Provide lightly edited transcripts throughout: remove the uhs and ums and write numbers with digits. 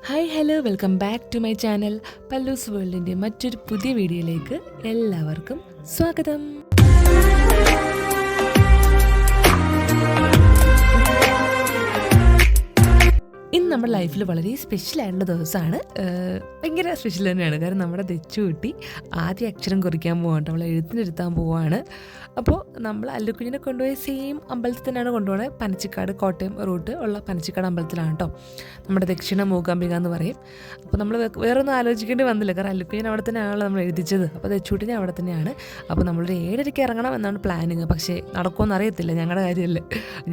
Hi hello welcome back to my channel Pallu's വേൾഡിൻ്റെ മറ്റൊരു പുതിയ വീഡിയോയിലേക്ക് എല്ലാവർക്കും സ്വാഗതം. ഇന്ന് നമ്മുടെ ലൈഫിൽ വളരെ സ്പെഷ്യലായിട്ടുള്ള ദിവസമാണ്. ഭയങ്കര സ്പെഷ്യൽ തന്നെയാണ്. കാരണം നമ്മുടെ തെച്ചുകുട്ടി ആദ്യ അക്ഷരം കുറിക്കാൻ പോവാണ്. അവൾ എഴുത്തിനിരുത്താൻ പോവാണ്. അപ്പോൾ നമ്മൾ അല്ലുക്കുഞ്ഞിനെ കൊണ്ടുപോയി സെയിം അമ്പലത്തിൽ തന്നെയാണ് കൊണ്ടുപോകുന്നത്. പനച്ചിക്കാട് കോട്ടയം റൂട്ട് ഉള്ള പനച്ചിക്കാട് അമ്പലത്തിലാണ് കേട്ടോ. നമ്മുടെ ദക്ഷിണ മൂകാംബിക എന്ന് പറയും. അപ്പോൾ നമ്മൾ വേറൊന്നും ആലോചിക്കേണ്ടി വന്നില്ല. കാരണം അല്ലുക്കുഞ്ഞിനെ അവിടെ തന്നെയാണല്ലോ നമ്മൾ എഴുതിച്ചത്. അപ്പോൾ തെച്ചുകുട്ടിനെ അവിടെ തന്നെയാണ്. അപ്പോൾ നമ്മളൊരു 7:30 ഇറങ്ങണം എന്നാണ് പ്ലാനിങ്. പക്ഷേ നടക്കുമെന്ന് അറിയത്തില്ല, ഞങ്ങളുടെ കാര്യമല്ലേ.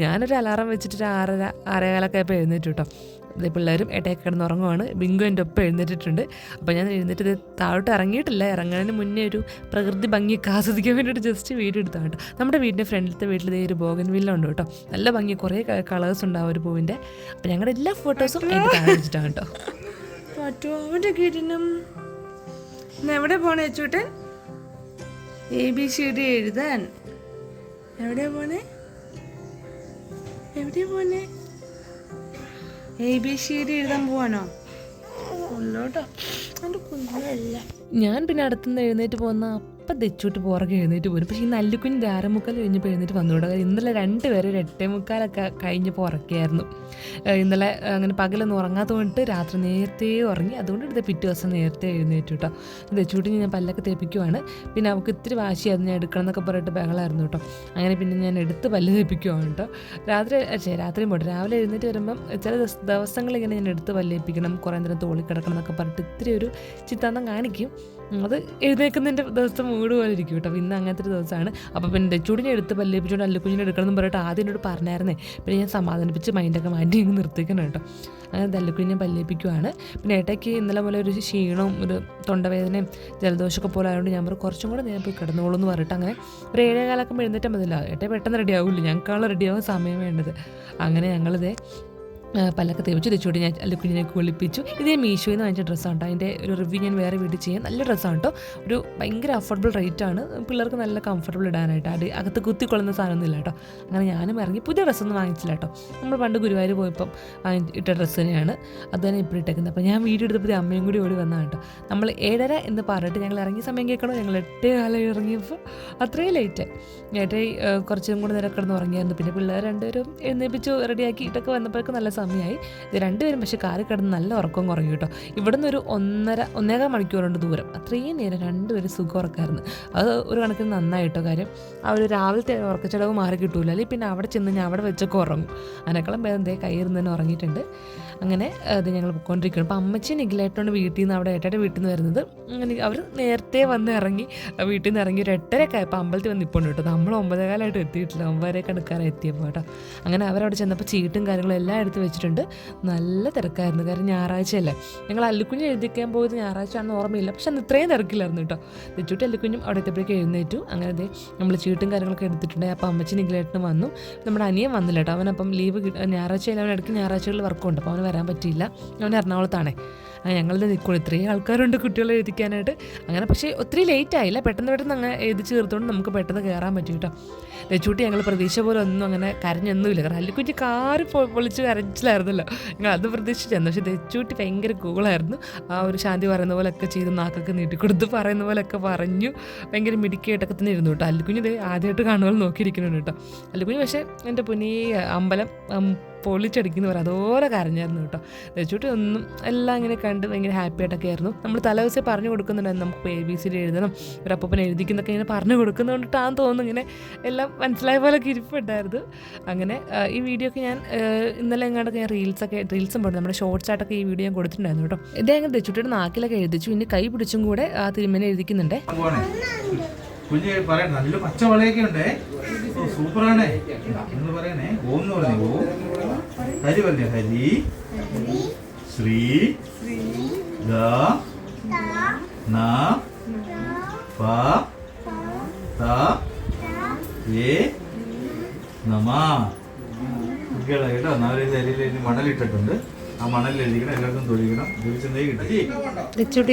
ഞാനൊരു അലാറം വെച്ചിട്ട് 6:30 6:15 ആയപ്പോൾ എഴുന്നേറ്റ് കേട്ടോ. അതേ പിള്ളേരും ഇടയ്ക്ക് കിടന്ന് ഉറങ്ങുവാണ്. ബിങ്കു എൻ്റെ ഒപ്പം എഴുന്നേറ്റിട്ടുണ്ട്. അപ്പോൾ ഞാൻ എഴുന്നേറ്റ് താഴോട്ട് ഇറങ്ങിയിട്ടില്ല. ഇറങ്ങുന്നതിന് മുന്നേ ഒരു പ്രകൃതി ഭംഗിയൊക്കെ ആസ്വദിക്കാൻ വേണ്ടിയിട്ട് ജസ്റ്റ് വീഡിയോ എടുത്താണ് കേട്ടോ. നമ്മുടെ വീടിൻ്റെ ഫ്രണ്ടിലത്തെ വീട്ടിൽ ഒരു ബോഗൻവില്ല ഉണ്ട് കേട്ടോ. നല്ല ഭംഗി, കുറേ കളേഴ്സ് ഉണ്ടാവും ഒരു പൂവിൻ്റെ. അപ്പോൾ ഞങ്ങളുടെ എല്ലാ ഫോട്ടോസും എനിക്ക് താഴെ വെച്ചിട്ടാണ് കേട്ടോ. മറ്റോടെ കിടണം. എവിടെ പോണേ ചേട്ടൻ? ABCD എഴുതാൻ എവിടെയാ പോണേ? ABCD എഴുതാൻ പോവാനോ? ഉള്ളോട്ടോ എൻ്റെ കുഞ്ഞല്ല. ഞാൻ പിന്നെ അടുത്തുനിന്ന് എഴുന്നേറ്റ് പോകുന്ന അപ്പം തെച്ചൂട്ട് പുറകെ എഴുന്നേറ്റ് പോരും. പക്ഷേ ഈ നല്ലുക്കുഞ്ഞ് 6:45 കഴിഞ്ഞപ്പോൾ എഴുന്നേറ്റ് വന്നുകൂടാ. ഇന്നലെ 2 പേര് 8:45 കഴിഞ്ഞപ്പോൾ ഉറക്കിയായിരുന്നു. ഇന്നലെ അങ്ങനെ പകലൊന്നും ഉറങ്ങാത്ത കൊണ്ടിട്ട് രാത്രി നേരത്തെ ഉറങ്ങി. അതുകൊണ്ട് ഇത് പിറ്റേ ദിവസം നേരത്തെ എഴുന്നേറ്റു കേട്ടോ. തെച്ചൂട്ടി ഞാൻ പല്ലൊക്കെ തേപ്പിക്കുവാണ്. പിന്നെ അവൾക്ക് ഇത്തിരി വാശിയായിരുന്നു, ഞാൻ എടുക്കണം എന്നൊക്കെ പറഞ്ഞിട്ട് ബഹളമായിരുന്നു കേട്ടോ. അങ്ങനെ പിന്നെ ഞാൻ എടുത്ത് പല്ല് തേപ്പിക്കുവാണ് കേട്ടോ. രാത്രിയും പോട്ടെ, രാവിലെ എഴുന്നേറ്റ് വരുമ്പം ചില ദിവസങ്ങളിങ്ങനെ ഞാൻ എടുത്ത് പല്ലേപ്പിക്കണം, കുറേ നേരം തോളി കിടക്കണം എന്നൊക്കെ പറഞ്ഞിട്ട് ഇത്തിരി ഒരു ചിത്താന്തം കാണിക്കും. അത് എഴുന്നേൽക്കുന്നതിൻ്റെ ദിവസത്തെ മൂഡ് പോലെ ഇരിക്കും കേട്ടോ. ഇന്ന് അങ്ങനത്തെ ഒരു ദിവസമാണ്. അപ്പോൾ പിന്നെ തെച്ചൂടിനെ എടുത്ത് പല്ലേപ്പിച്ചുകൊണ്ട് അല്ലുക്കുഞ്ഞിനെ എടുക്കണം എന്ന് പറഞ്ഞിട്ട് ആദ്യം എന്നോട് പറഞ്ഞായിരുന്നേ. പിന്നെ ഞാൻ സമാധാനിപ്പിച്ച് മൈൻഡൊക്കെ മാറ്റി ഇങ്ങ് നിർത്തിക്കണം കേട്ടോ. അങ്ങനെ അല്ലുക്കുഞ്ഞിനെ പല്ലേപ്പിക്കുവാണ്. പിന്നെ ഏട്ടയ്ക്ക് ഇന്നലെ പോലെ ഒരു ക്ഷീണവും ഒരു തൊണ്ടവേദനയും ജലദോഷമൊക്കെ പോലെ ആയതുകൊണ്ട് ഞാൻ കുറച്ചും കൂടെ ഞാൻ പോയി കിടന്നോളൂ എന്ന് പറഞ്ഞിട്ട് അങ്ങനെ ഒരു 7:15 എഴുന്നേറ്റാൽ മതില്ല. ഏട്ട പെട്ടെന്ന് റെഡി ആവില്ല, ഞങ്ങൾക്കാളും റെഡിയാവാൻ സമയം വേണ്ടത്. അങ്ങനെ ഞങ്ങളിതേ പല്ലൊക്കെ തേപ്പിച്ച് തെച്ചുകൂടി ഞാൻ അല്ലുക്കുഞ്ഞിനെ കുളിപ്പിച്ചു. ഇതേ മീഷോയിൽ നിന്ന് വാങ്ങിച്ച ഡ്രസ്സാണ് കേട്ടോ. അതിൻ്റെ ഒരു റിവ്യൂ ഞാൻ വേറെ വീട്ടിൽ ചെയ്യാം. നല്ല ഡ്രസ്സാണ് കേട്ടോ. ഒരു ഭയങ്കര അഫോർഡബിൾ റേറ്റാണ്. പിള്ളേർക്ക് നല്ല കംഫർട്ടബിൾ ഇടാനായിട്ട്. അകത്ത് കുത്തിക്കൊള്ളുന്ന സാധനമൊന്നുമില്ല കേട്ടോ. അങ്ങനെ ഞാനും ഇറങ്ങി. പുതിയ ഡ്രസ്സൊന്നും വാങ്ങിച്ചില്ല കേട്ടോ. നമ്മൾ പണ്ട് ഗുരുവായൂർ പോയപ്പം ഇട്ട ഡ്രസ്സ് തന്നെയാണ്. അത് തന്നെ ഇപ്പോൾ ഇട്ടേക്കുന്നത്. അപ്പോൾ ഞാൻ വീഡിയോ എടുത്തപ്പോൾ അമ്മയും കൂടി ഓടി വന്നതാണ് കേട്ടോ. നമ്മൾ 7:30 എന്ന് പറഞ്ഞിട്ട് ഞങ്ങൾ ഇറങ്ങിയ സമയം കേൾക്കണോ, ഞങ്ങൾ 8:15 ഇറങ്ങിയപ്പോൾ അത്രയും ലേറ്റായി. ഏട്ടായി കുറച്ചും കൂടെ നേരം കിടന്ന് ഉറങ്ങിയായിരുന്നു. പിന്നെ പിള്ളേർ 2 പേരും എഴുന്നേപ്പിച്ചു റെഡിയാക്കിയിട്ടൊക്കെ വന്നപ്പോഴേക്കും നല്ല സമയമായി. ഇത് 2 പേരും പക്ഷേ കാറിൽ കിടന്ന് നല്ല ഉറക്കം കുറഞ്ഞു കേട്ടോ. ഇവിടുന്ന് ഒരു 1.5 മണിക്കൂറുണ്ട് ദൂരം. അത്രയും നേരം 2 പേരും സുഖം ഉറക്കായിരുന്നു. അത് ഒരു കണക്കിന് നന്നായിട്ടോ. കാര്യം ആ ഒരു രാവിലത്തെ ഉറക്കച്ചടവ് മാറി കിട്ടൂല. അല്ലെങ്കിൽ പിന്നെ അവിടെ ചെന്ന് ഞാൻ അവിടെ വെച്ചൊക്കെ ഉറങ്ങും. അതിനേക്കാളും ഭേദം കയ്യിൽ തന്നെ ഉറങ്ങിയിട്ടുണ്ട്. അങ്ങനെ അത് ഞങ്ങൾ പോയിക്കൊണ്ടിരിക്കണം. അപ്പോൾ അമ്മച്ചി നിഖിലായിട്ടാണ് വീട്ടിൽ നിന്ന് അവിടെ ഏട്ടയുടെ വീട്ടിൽ നിന്ന് വരുന്നത്. അങ്ങനെ അവർ നേരത്തെ വന്ന് ഇറങ്ങി വീട്ടിൽ നിന്ന് ഇറങ്ങി ഒരു 8:30 ആയപ്പോൾ അമ്പലത്തിൽ വന്ന് ഇപ്പോൾ കേട്ടോ. നമ്മൾ 9:15 എത്തിയിട്ടില്ല, 9:00 എടുക്കാനായി എത്തിയപ്പോൾ കേട്ടോ. അങ്ങനെ അവരവിടെ ചെന്നപ്പോൾ ചീട്ടും കാര്യങ്ങളും എല്ലാം എടുത്ത് വെച്ചിട്ടുണ്ട്. നല്ല തിരക്കായിരുന്നു. കാരണം ഞായറാഴ്ചയല്ലേ. ഞങ്ങൾ അല്ലുക്കുഞ്ഞ് എഴുതിക്കാൻ പോയത് ഞായറാഴ്ച ആണെന്ന് ഓർമ്മയില്ല. പക്ഷെ അന്ന് ഇത്രയും തിരക്കില്ലായിരുന്നു കേട്ടോ. തെച്ചൂട്ടി അല്ലുക്കുഞ്ഞും അവിടെ എത്തിയപ്പോഴേക്കും എഴുന്നേറ്റു. അങ്ങനെ നമ്മൾ ചീട്ടും കാര്യങ്ങളൊക്കെ എടുത്തിട്ടുണ്ട്. അപ്പോൾ അമ്മച്ചി നിഖിലായിട്ടിന് വന്നു. നമ്മുടെ അനിയൻ വന്നില്ല കേട്ടോ. അവനപ്പം ലീവ് ഞായറാഴ്ചയിൽ അവൻ ഇടയ്ക്ക് ഞായറാഴ്ചകളിൽ വർക്കുണ്ട്. അപ്പോൾ അവന് വരാൻ പറ്റിയില്ല. അവൻ എറണാകുളത്താണേ. ഞങ്ങളിത് നിൽക്കുള്ളൂ. ഇത്രയും ആൾക്കാരുണ്ട് കുട്ടികളെ എഴുതിക്കാനായിട്ട്. അങ്ങനെ പക്ഷേ ഒത്തിരി ലേറ്റ് ആയില്ല. പെട്ടെന്ന് അങ്ങ് എഴുതിച്ച് തീർത്തുകൊണ്ട് നമുക്ക് പെട്ടെന്ന് കയറാൻ പറ്റും കേട്ടോ. തെച്ചൂട്ടി ഞങ്ങൾ പ്രതീക്ഷ പോലെ ഒന്നും അങ്ങനെ കരഞ്ഞൊന്നുമില്ല. കാരണം അല്ലുക്കുഞ്ഞ് കാറ് പൊളിച്ച് കരച്ചിലായിരുന്നല്ലോ. ഞങ്ങൾ അത് പ്രതീക്ഷിച്ചായിരുന്നു. പക്ഷേ തെച്ചൂട്ടി ഭയങ്കര കൂളായിരുന്നു. ആ ഒരു ശാന്തി പറയുന്ന പോലെയൊക്കെ ചെയ്ത് നാക്കൊക്കെ നീട്ടിക്കൊടുത്ത് പറയുന്ന പോലെയൊക്കെ പറഞ്ഞു. ഭയങ്കര മിടുക്കിയായിട്ടൊക്കെ തന്നെ ഇരുന്നു കേട്ടോ. അല്ലുക്കുഞ്ഞ് ഇത് ആദ്യമായിട്ട് കാണുമ്പോൾ നോക്കിയിരിക്കുന്നുണ്ട് കേട്ടോ. അല്ലുക്കുഞ്ഞ് പക്ഷേ എൻ്റെ പുനീ അമ്പലം പൊളിച്ചടിക്കുന്ന പറയും അതുപോലെ കരഞ്ഞായിരുന്നു കേട്ടോ. തെച്ചൂട്ടി ഒന്നും എല്ലാം ഇങ്ങനെ കണ്ട് ഭയങ്കര ഹാപ്പി ആയിട്ടൊക്കെ ആയിരുന്നു. നമ്മൾ തലേദിവസം പറഞ്ഞു കൊടുക്കുന്നുണ്ടായിരുന്നു നമുക്ക് ABCD എഴുതണം, ഒരു അപ്പൂപ്പനെ എഴുതിക്കുന്നൊക്കെ ഇങ്ങനെ പറഞ്ഞു കൊടുക്കുന്നതുകൊണ്ടിട്ടാന്ന് തോന്നുന്നു ഇങ്ങനെ എല്ലാം മനസ്സിലായ പോലൊക്കെ ഇരിപ്പുണ്ടായിരുന്നു. അങ്ങനെ ഈ വീഡിയോ ഒക്കെ ഞാൻ ഇന്നലെ എങ്ങാണ്ടൊക്കെ ഞാൻ റീൽസും പോയി നമ്മുടെ ഷോർട്സ് ആയിട്ടൊക്കെ ഈ വീഡിയോ ഞാൻ കൊടുത്തിട്ടുണ്ടായിരുന്നു കേട്ടോ. ഇതേ അങ്ങനെ തെച്ചൂട്ടിയുടെ നാക്കിലൊക്കെ എഴുതിച്ചു. ഇനി കൈ പിടിച്ചും കൂടെ ആ തിരുമേനെ എഴുതിക്കുന്നുണ്ടേ. കുഞ്ഞ് പറയാം നല്ല പച്ച വളയൊക്കെ ഉണ്ടേ. സൂപ്പറാണേ എന്ന് പറയണേ. ഓം എന്ന് പറഞ്ഞേ. ഓം ഹരി പറഞ്ഞേ. ഹരി ശ്രീ ഗ ന പ ത ഏ നമ. കുട്ടികളെ കേട്ടോ. 4 അരിയിൽ മണലിട്ടിട്ടുണ്ട്. ആ മണലിൽ എഴുതിക്കണം. എല്ലാവർക്കും തൊഴിക്കണം. തൊഴിച്ചെന്തേ കിട്ടി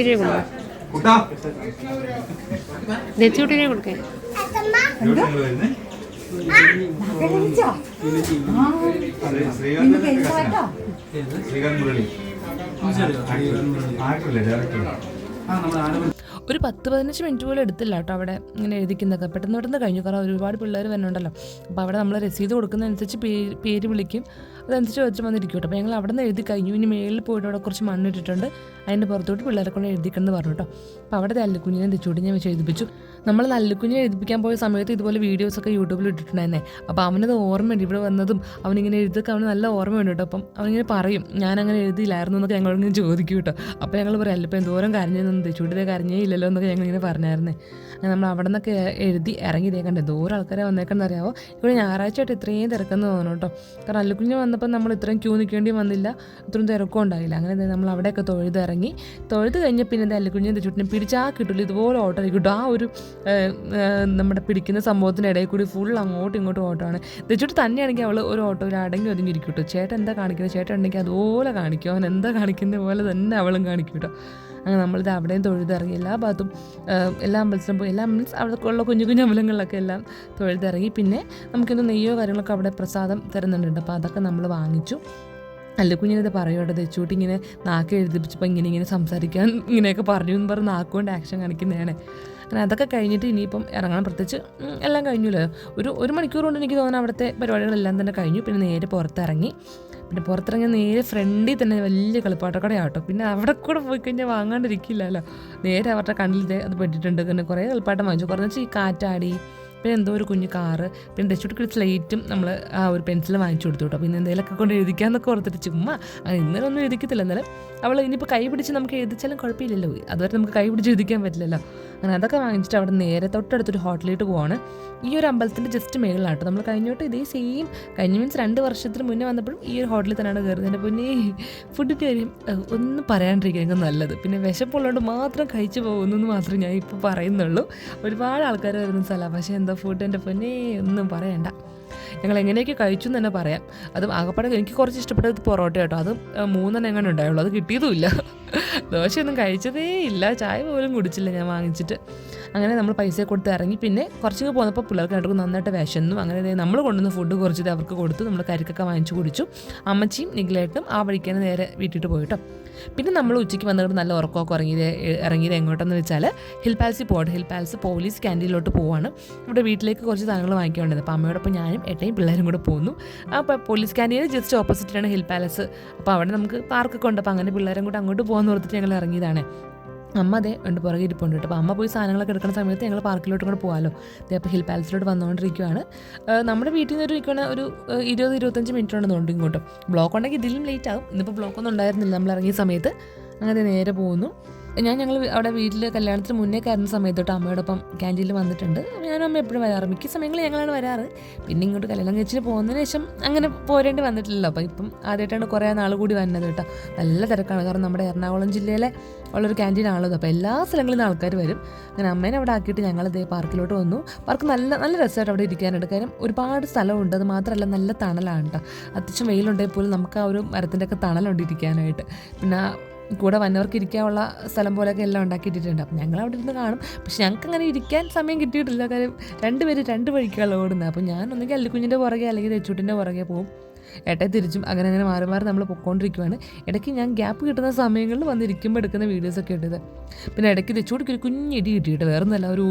കുട്ടാ നെച്ചൂട്ടിനെ കൊടുക്കാൻ ശ്രീകാന്ത് മുരളി ആക്ടറല്ലേ ഡയറക്ടർ? ഒരു 10-15 മിനിറ്റ് പോലും എടുത്തില്ല കേട്ടോ അവിടെ ഇങ്ങനെ എഴുതിക്കുന്നതൊക്കെ പെട്ടെന്ന് പെട്ടെന്ന് കഴിഞ്ഞു. കാരണം ഒരുപാട് പിള്ളേർ വരുന്നുണ്ടല്ലോ. അപ്പോൾ അവിടെ നമ്മൾ രസീത് കൊടുക്കുന്നതനുസരിച്ച് പേര് വിളിക്കും, അതനുസരിച്ച് വെച്ച് വന്നിരിക്കും കേട്ടോ. അപ്പോൾ ഞങ്ങൾ അവിടെ നിന്ന് എഴുതി കഴിഞ്ഞു. ഇനി മേളിൽ പോയിട്ട് അവിടെ കുറച്ച് മണ്ണിട്ടിട്ടുണ്ട്, അതിൻ്റെ പുറത്തോട്ട് പിള്ളേരെ കൊണ്ട് എഴുതിക്കണമെന്ന് പറഞ്ഞു കേട്ടോ. അപ്പോൾ അവിടെ അല്ലുക്കുഞ്ഞിനെ തെച്ചൂട്ടി ഞാൻ വെച്ച് എഴുതിപ്പിച്ചു. നമ്മൾ അല്ലുക്കുഞ്ഞിനെ എഴുതിപ്പിക്കാൻ പോയ സമയത്ത് ഇതുപോലെ വീഡിയോസൊക്കെ യൂട്യൂബിൽ ഇട്ടിട്ടുണ്ടായിരുന്നേ. അപ്പോൾ അവനത് ഓർമ്മയുണ്ട്, ഇവിടെ വന്നതും അവനിങ്ങനെ എഴുതൊക്കെ അവന് നല്ല ഓർമ്മയുണ്ട് കേട്ടോ. അപ്പം അവനിങ്ങനെ പറയും ഞാനങ്ങനെ എഴുതിയില്ലായിരുന്നു എന്നൊക്കെ ഞങ്ങളിങ്ങനെ ചോദിക്കും കേട്ടോ. അപ്പോൾ ഞങ്ങൾ പറയും അല്ലിപ്പോൾ എന്തോരം കരഞ്ഞെന്ന് തെച്ചൂട്ടിയെ കരഞ്ഞേ ഇല്ലല്ലോ എന്നൊക്കെ ഞങ്ങളിങ്ങനെ പറഞ്ഞായിരുന്നേ. അങ്ങനെ നമ്മൾ അവിടെ നിന്നൊക്കെ എഴുതി ഇറങ്ങി ഇതേക്കണ്ട് എന്തോരം ആൾക്കാരെ വന്നേക്കെന്ന് അറിയാമോ. ഇവിടെ ഞായറാഴ്ചയായിട്ട് ഇത്രയും തിരക്കെന്ന് തോന്നുന്നു കേട്ടോ. കാരണം അല്ലുക്കുഞ്ഞ് വന്നപ്പോൾ നമ്മൾ ഇത്രയും ക്യൂ നിൽക്കേണ്ടി വന്നില്ല, ഇത്രയും തിരക്കും ഉണ്ടായില്ല. അങ്ങനെ നമ്മൾ അവിടെയൊക്കെ തൊഴുതിറങ്ങി. തൊഴുത് കഴിഞ്ഞ പിന്നെ അല്ലുക്കുഞ്ഞിനെ തെച്ചൂട്ടിനെ പിടിച്ചാൽ കിട്ടില്ല, ഇതുപോലെ ഓട്ടോ കിട്ടും. ആ ഒരു നമ്മുടെ പിടിക്കുന്ന സംഭവത്തിൻ്റെ ഇടയിൽ കൂടി ഫുൾ അങ്ങോട്ടും ഇങ്ങോട്ടും ഓട്ടമാണ്. തെച്ചൂട്ടി തന്നെയാണെങ്കിൽ അവൾ ഒരു ഓട്ടോയിൽ അടങ്ങി ഒതുങ്ങിയിരിക്കും കേട്ടോ. ചേട്ടൻ എന്താ കാണിക്കുന്നത്, ചേട്ടൻ ഉണ്ടെങ്കിൽ അതുപോലെ കാണിക്കും, അവൻ എന്താ കാണിക്കുന്ന പോലെ തന്നെ അവളും കാണിക്കും കേട്ടോ. അങ്ങനെ നമ്മളിത് അവിടെയും തൊഴുതിറങ്ങി. എല്ലാ ഭാഗത്തും എല്ലാ അമ്പലത്തിലും പോയി, എല്ലാ മീൻസ് അവിടെ ഉള്ള കുഞ്ഞു കുഞ്ഞു അമ്പലങ്ങളിലൊക്കെ എല്ലാം തൊഴുതിറങ്ങി. പിന്നെ നമുക്കിന്ന് നെയ്യോ കാര്യങ്ങളൊക്കെ അവിടെ പ്രസാദം തരുന്നുണ്ട്. അപ്പോൾ അതൊക്കെ നമ്മൾ വാങ്ങിച്ചു. അല്ലുക്കുഞ്ഞിനത് പറയുമോ തെച്ചൂട്ടി ഇങ്ങനെ നാക്ക് എഴുതിപ്പിച്ചപ്പോൾ ഇങ്ങനെ സംസാരിക്കാൻ ഇങ്ങനെയൊക്കെ പറഞ്ഞു എന്ന് പറഞ്ഞ് നാക്കുകൊണ്ട് ആക്ഷൻ കാണിക്കുന്നതാണ്. അങ്ങനെ അതൊക്കെ കഴിഞ്ഞിട്ട് ഇനിയിപ്പം ഇറങ്ങണം. പ്രത്യേകിച്ച് എല്ലാം കഴിഞ്ഞല്ലോ. ഒരു മണിക്കൂർ കൊണ്ട് എനിക്ക് തോന്നുന്നു അവിടുത്തെ പരിപാടികളെല്ലാം തന്നെ കഴിഞ്ഞു. പിന്നെ നേരെ പുറത്തിറങ്ങി. പിന്നെ പുറത്തിറങ്ങി നേരെ ഫ്രണ്ടിൽ തന്നെ വലിയ കളിപ്പാട്ടക്കടയാട്ടോ. പിന്നെ അവിടെ കൂടെ പോയി കഴിഞ്ഞാൽ വാങ്ങാണ്ടിരിക്കില്ലല്ലോ. നേരെ അവരുടെ കണ്ണിൽ അത് പെട്ടിട്ടുണ്ട്. പിന്നെ കുറേ കളിപ്പാട്ടം വാങ്ങിച്ചു. കുറച്ച് ഈ കാറ്റാടി, പിന്നെ എന്തോ ഒരു കുഞ്ഞു കാറ്, പിന്നെ തെച്ചൂട്ടിക്ക് സ്ലേറ്റും നമ്മൾ ആ ഒരു പെൻസിൽ വാങ്ങിച്ചു കൊടുത്തു കേട്ടോ. പിന്നെ എന്തെങ്കിലുമൊക്കെ കൊണ്ട് എഴുതിക്കാന്നൊക്കെ ഓർത്തിട്ട് ചുമ്മാ അങ്ങനെ ഇന്നലെ ഒന്നും എഴുതിക്കത്തില്ല. എന്നാലും അവൾ ഇനിയിപ്പോൾ കൈ പിടിച്ച് നമുക്ക് എഴുതിച്ചാലും കുഴപ്പമില്ലല്ലോ, അതുവരെ നമുക്ക് കൈ പിടിച്ച് എഴുതിക്കാൻ പറ്റില്ലല്ലോ. അങ്ങനെ അതൊക്കെ വാങ്ങിച്ചിട്ട് അവിടെ നേരെ തൊട്ടടുത്തൊരു ഹോട്ടലിലോട്ട് പോവാണ്. ഈ ഒരു അമ്പലത്തിൻ്റെ ജസ്റ്റ് മേളിലാട്ടോ. നമ്മൾ കഴിഞ്ഞോട്ട് ഇതേ സെയിം മീൻസ് 2 വർഷത്തിന് മുന്നേ വന്നപ്പോഴും ഈ ഒരു ഹോട്ടലിൽ തന്നെയാണ് കയറുന്നത്. പിന്നെ ഫുഡിൻ്റെ കാര്യം ഒന്നും പറയാണ്ടിരിക്കുന്നത് നല്ലത്. പിന്നെ വിശപ്പുള്ളതുകൊണ്ട് മാത്രം കഴിച്ചു പോകുന്നു മാത്രമേ ഞാൻ ഇപ്പോൾ പറയുന്നുള്ളൂ. ഒരുപാട് ആൾക്കാർ വരുന്ന സ്ഥലമാണ്, പക്ഷേ എന്താ ഫുഡിൻ്റെ പൊന്നേ ഒന്നും പറയണ്ട. ഞങ്ങൾ എങ്ങനെയൊക്കെ കഴിച്ചു എന്ന് തന്നെ പറയാം. അതും ആകപ്പാടെ എനിക്ക് കുറച്ച് ഇഷ്ടപ്പെട്ടത് പൊറോട്ട കേട്ടോ. അത് 3 എങ്ങനെ ഉണ്ടായുള്ളൂ, അത് കിട്ടിയതുമില്ല. ദോശയൊന്നും കഴിച്ചതേ ഇല്ല, ചായ പോലും കുടിച്ചില്ല ഞാൻ വാങ്ങിച്ചിട്ട്. അങ്ങനെ നമ്മൾ പൈസ കൊടുത്ത് ഇറങ്ങി. പിന്നെ കുറച്ചൊക്കെ പോന്നപ്പോൾ പിള്ളേർക്ക് രണ്ടും നന്നായിട്ട് വിശന്നു. അങ്ങനെ നമ്മൾ കൊണ്ടുവന്ന ഫുഡ് കുറച്ചിട്ട് അവർക്ക് കൊടുത്തു. നമ്മൾ കരിക്കൊക്കെ വാങ്ങിച്ചു കുടിച്ചു. അമ്മച്ചിയും നിഖിലേട്ടും ആ വഴിക്കാണ് നേരെ വീട്ടിട്ട് പോയിട്ടോ. പിന്നെ നമ്മൾ ഉച്ചയ്ക്ക് വന്നിട്ട് നല്ല ഉറക്കമൊക്കെ ഇറങ്ങിയത് എങ്ങോട്ടെന്ന് വെച്ചാൽ ഹിൽ പാലസ് പോലീസ് ക്യാൻറ്റീനിലോട്ട് പോവാണ്. ഇവിടെ വീട്ടിലേക്ക് കുറച്ച് സാധനങ്ങൾ വാങ്ങിക്കേണ്ടത്. അപ്പോൾ അമ്മയോടൊപ്പം ഞാനും ഏട്ടയും പിള്ളേരും കൂടെ പോന്നു. അപ്പോൾ പോലീസ് ക്യാൻറ്റീന് ജസ്റ്റ് ഓപ്പോസിറ്റാണ് ഹിൽ പാലസ്. അപ്പോൾ അവിടെ നമുക്ക് പാർക്കൊക്കെ ഉണ്ട്. അപ്പോൾ അങ്ങനെ പിള്ളേരും കൂടെ അങ്ങോട്ട് പോകാമെന്ന് ഓർത്തിട്ട് ഞങ്ങൾ ഇറങ്ങിയതാണ്. അമ്മ അതേ ഉണ്ട് പുറകെ ഇരിപ്പുണ്ട് കേട്ടോ. അപ്പോൾ അമ്മ പോയി സാധനങ്ങളൊക്കെ എടുക്കുന്ന സമയത്ത് ഞങ്ങൾ പാർക്കിലോട്ട് കൂടെ പോകാമല്ലോ. അപ്പോൾ ഹിൽ പാലസിലോട്ട് വന്നുകൊണ്ടിരിക്കുകയാണ്. നമ്മുടെ വീട്ടിൽ നിന്ന് നിൽക്കുന്ന ഒരു 20-25 മിനിറ്റ് ഉണ്ടെന്നുണ്ട് ഇങ്ങോട്ടും. ബ്ലോക്ക് ഉണ്ടെങ്കിൽ ഇതിലും ലേറ്റ് ആകും. ഇന്നിപ്പോൾ ബ്ലോക്കൊന്നും ഉണ്ടായിരുന്നില്ല നമ്മൾ ഇറങ്ങിയ സമയത്ത്. അങ്ങനെ നേരെ പോകുന്നു. ഞങ്ങൾ അവിടെ വീട്ടിൽ കല്യാണത്തിന് മുന്നേ കയറുന്ന സമയത്ത് തൊട്ട് അമ്മയോടൊപ്പം ക്യാൻറ്റീനിൽ വന്നിട്ടുണ്ട്. ഞാനും അമ്മ എപ്പോഴും വരാറ്, മിക്ക സമയങ്ങളിൽ ഞങ്ങളാണ് വരാറ്. പിന്നെ ഇങ്ങോട്ട് കല്യാണം കഴിച്ചിട്ട് പോകുന്നതിന് ശേഷം അങ്ങനെ പോരേണ്ടി വന്നിട്ടില്ലല്ലോ. അപ്പോൾ ഇപ്പം ആദ്യമായിട്ടാണ് കുറേ നാൾ കൂടി വന്നത് കേട്ടോ. നല്ല തിരക്കാണ്. കാരണം നമ്മുടെ എറണാകുളം ജില്ലയിലെ ഉള്ളൊരു ക്യാൻറ്റീനാണല്ലോ. അപ്പോൾ എല്ലാ സ്ഥലങ്ങളിൽ നിന്ന് ആൾക്കാർ വരും. അങ്ങനെ അമ്മേനെ അവിടെ ആക്കിയിട്ട് ഞങ്ങൾ ഇതേ പാർക്കിലോട്ട് വന്നു. പാർക്ക് നല്ല രസമായിട്ട് അവിടെ ഇരിക്കാനുണ്ട്. കാര്യം ഒരുപാട് സ്ഥലമുണ്ട്. അത് മാത്രമല്ല നല്ല തണലാണ് കേട്ടോ. അത്യാവശ്യം വെയിലുണ്ടെങ്കിൽ പോലും നമുക്ക് ആ ഒരു മരത്തിൻ്റെ ഒക്കെ തണലുണ്ട് ഇരിക്കാനായിട്ട്. പിന്നെ കൂടെ വന്നവർക്ക് ഇരിക്കാനുള്ള സ്ഥലം പോലെയൊക്കെ എല്ലാം ഉണ്ടാക്കിയിട്ടുണ്ട്. അപ്പം ഞങ്ങൾ അവിടെ ഇരുന്ന് കാണും. പക്ഷെ ഞങ്ങൾക്ക് അങ്ങനെ ഇരിക്കാൻ സമയം കിട്ടിയിട്ടില്ല. കാര്യം 2 പേര് 2 വഴിക്കാണ് ഓടുന്നത്. അപ്പോൾ ഞാൻ ഒന്നുകിൽ അല്ലുക്കുഞ്ഞിൻ്റെ പുറകെ അല്ലെങ്കിൽ തെച്ചൂട്ടിൻ്റെ പുറകെ പോകും. ഏട്ടയെ തിരിച്ചും അങ്ങനെ മാറി നമ്മൾ പൊയ്ക്കൊണ്ടിരിക്കുവാണ്. ഇടയ്ക്ക് ഞാൻ ഗ്യാപ്പ് കിട്ടുന്ന സമയങ്ങളിൽ വന്നിരിക്കുമ്പോൾ എടുക്കുന്ന വീഡിയോസൊക്കെ ഇട്ടത്. പിന്നെ ഇടയ്ക്ക് തെച്ചൂടിക്ക് ഒരു കുഞ്ഞിടി കിട്ടിയിട്ട് വേറെ ഒന്നുമല്ല, ഒരു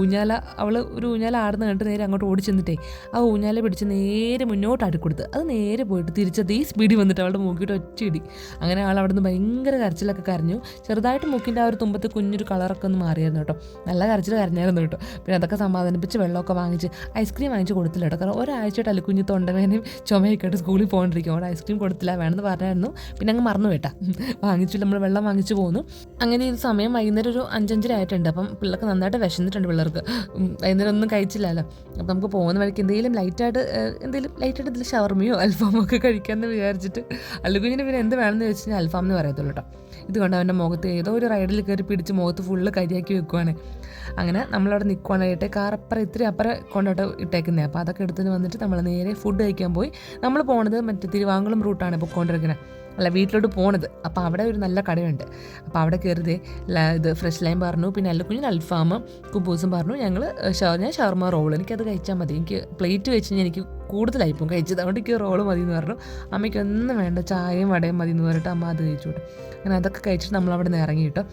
ഊഞ്ഞാല ആടുന്ന കണ്ടിട്ട് നേരെ അങ്ങോട്ട് ഓടി ചെന്നിട്ടേ ആ ഊഞ്ഞാല പിടിച്ച് നേരെ മുന്നോട്ട് ആടിക്കൊടുത്ത് അത് നേരെ പോയിട്ട് തിരിച്ചത് ഈ സ്പീഡിൽ വന്നിട്ട് അവളുടെ മൂക്കിയിട്ട് ഒറ്റയിടി. അങ്ങനെ ആൾ അവിടെ നിന്ന് ഭയങ്കര കരച്ചിലൊക്കെ കരഞ്ഞു. ചെറുതായിട്ട് മൂക്കിൻ്റെ ആ ഒരു തുമ്പത്ത് കുഞ്ഞൊരു കളറൊക്കെ ഒന്ന് മാറിയായിരുന്നു കേട്ടോ. നല്ല കരഞ്ഞായിരുന്നു കേട്ടോ. പിന്നെ അതൊക്കെ സമാധാനിപ്പിച്ച് വെള്ളമൊക്കെ വാങ്ങിച്ച് ഐസ്ക്രീം വാങ്ങിച്ച് കൊടുത്തില്ല കേട്ടോ. കാരണം ഒരാഴ്ചയായിട്ട് അല്ലുക്കുഞ്ഞ് തൊണ്ടവേനയും ചുമയൊക്കെയായിട്ട് സ്കൂളിൽ പോകണ്ടിരിക്കും. അവിടെ ഐസ്ക്രീം കൊടുത്തില്ല, വേണമെന്ന് പറഞ്ഞായിരുന്നു. പിന്നെ അങ്ങ് മറന്നു കേട്ടാ, വാങ്ങിച്ചില്ല. നമ്മൾ വെള്ളം വാങ്ങിച്ച് പോന്നു. അങ്ങനെ ഇത് സമയം വൈകുന്നേരം ഒരു 5:30 ആയിട്ടുണ്ട്. അപ്പം പിള്ളേർക്ക് നന്നായിട്ട് വിശന്നിട്ടുണ്ട്. പിള്ളേർക്ക് വൈകുന്നേരം ഒന്നും കഴിച്ചില്ലല്ലോ. അപ്പം നമുക്ക് പോകുന്ന വഴിക്ക് എന്തെങ്കിലും ലൈറ്റായിട്ട് ഇതിൽ ഷവർമയോ അൽഫാമോ ഒക്കെ കഴിക്കാമെന്ന് വിചാരിച്ചിട്ട് അല്ലുകുഞ്ഞിന് പിന്നെ എന്ത് വേണമെന്ന് ചോദിച്ചു കഴിഞ്ഞാൽ അൽഫാം എന്ന് പറയത്തുള്ളൂ കേട്ടോ. ഇത് കൊണ്ട് അവൻ്റെ മുഖത്ത് ഏതോ ഒരു റൈഡിൽ കയറി പിടിച്ച് മുഖത്ത് ഫുള്ള് കരിയാക്കി വെക്കുവാണ്. അങ്ങനെ നമ്മളവിടെ നിൽക്കുവാനായിട്ട് കാറപ്പുറം ഇത്തിരി അപ്പുറം കൊണ്ടോട്ട് ഇട്ടേക്കുന്നത്. അപ്പോൾ അതൊക്കെ എടുത്തിട്ട് വന്നിട്ട് നമ്മൾ നേരെ ഫുഡ് കഴിക്കാൻ പോയി. നമ്മൾ പോണത് മറ്റേ തിരുവാങ്കുളം റൂട്ടാണ് പൊയ്ക്കൊണ്ടിരിക്കുന്നത്, അല്ല വീട്ടിലോട്ട് പോണത്. അപ്പോൾ അവിടെ ഒരു നല്ല കടയുണ്ട്. അപ്പോൾ അവിടെ കയറിയതേ ഇത് ഫ്രഷ് ലൈം പറഞ്ഞു. പിന്നെ അല്ലുക്കുഞ്ഞിന് അൽഫാമും കുബൂസും പറഞ്ഞു. ഞാൻ ഷവർമ റോൾ എനിക്കത് കഴിച്ചാൽ മതി. എനിക്ക് പ്ലേറ്റ് വെച്ച് കഴിഞ്ഞാൽ എനിക്ക് കൂടുതലായിപ്പോൾ കഴിച്ചത്. അതുകൊണ്ട് എനിക്ക് റോള് മതി എന്ന് പറഞ്ഞു. അമ്മയ്ക്കൊന്നും വേണ്ട, ചായയും വടയും മതി എന്ന് പറഞ്ഞിട്ട് അമ്മ അത് കഴിച്ചു വിട്ടു. അങ്ങനെ അതൊക്കെ കഴിച്ചിട്ട് നമ്മളവിടെ നിന്ന് ഇറങ്ങി കേട്ടോ.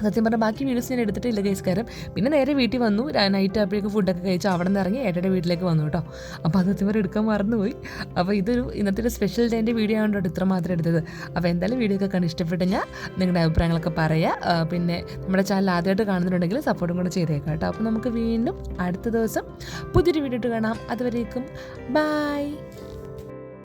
സത്യം പറഞ്ഞാൽ ബാക്കി വീഡിയോസ് ഞാൻ എടുത്തിട്ടില്ല ഗൈസ്. കാര്യം പിന്നെ നേരെ വീട്ടിൽ വന്നു. നൈറ്റ് ആയപ്പോഴേക്കും ഫുഡൊക്കെ കഴിച്ച് അവിടെ നിന്ന് ഇറങ്ങി ഏട്ടയുടെ വീട്ടിലേക്ക് വന്നു കേട്ടോ. അപ്പോൾ അത് സത്യം പറഞ്ഞാൽ എടുക്കാൻ മറന്നുപോയി. അപ്പോൾ ഇന്നത്തെ ഒരു സ്പെഷ്യൽ ഡേൻ്റെ വീഡിയോ ആയതുകൊണ്ട് ഇത്ര മാത്രം എടുത്തത്. അപ്പോൾ എന്തായാലും വീഡിയോ ഒക്കെ കണ്ട് ഇഷ്ടപ്പെട്ട് ഞാൻ നിങ്ങളുടെ അഭിപ്രായങ്ങളൊക്കെ പറയുക. പിന്നെ നമ്മുടെ ചാനൽ ആദ്യമായിട്ട് കാണുന്നുണ്ടെങ്കിൽ സപ്പോർട്ടും കൂടെ ചെയ്തേക്കാം കേട്ടോ. അപ്പോൾ നമുക്ക് വീണ്ടും അടുത്ത ദിവസം പുതിയൊരു വീഡിയോ ഇട്ട് കാണാം. അതുവരേക്കും ബൈ.